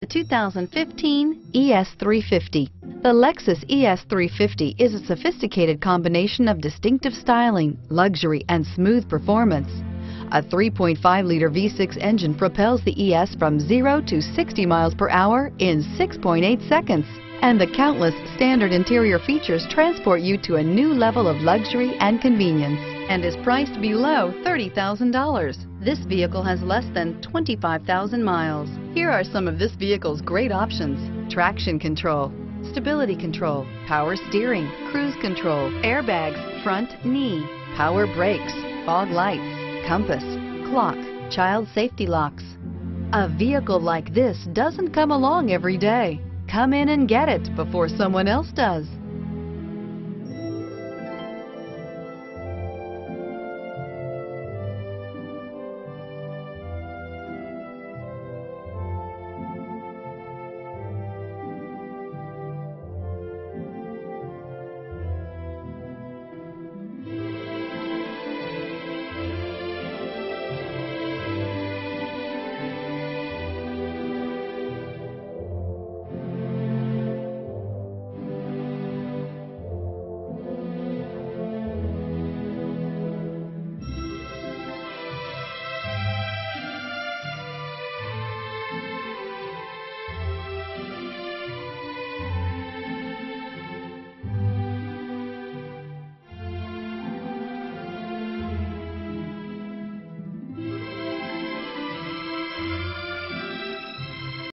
The 2015 ES350. The Lexus ES350 is a sophisticated combination of distinctive styling, luxury, and smooth performance. A 3.5-liter V6 engine propels the ES from 0 to 60 miles per hour in 6.8 seconds. And the countless standard interior features transport you to a new level of luxury and convenience, and is priced below $30,000. This vehicle has less than 25,000 miles. Here are some of this vehicle's great options: traction control, stability control, power steering, cruise control, airbags, front knee, power brakes, fog lights, compass, clock, child safety locks. A vehicle like this doesn't come along every day. Come in and get it before someone else does.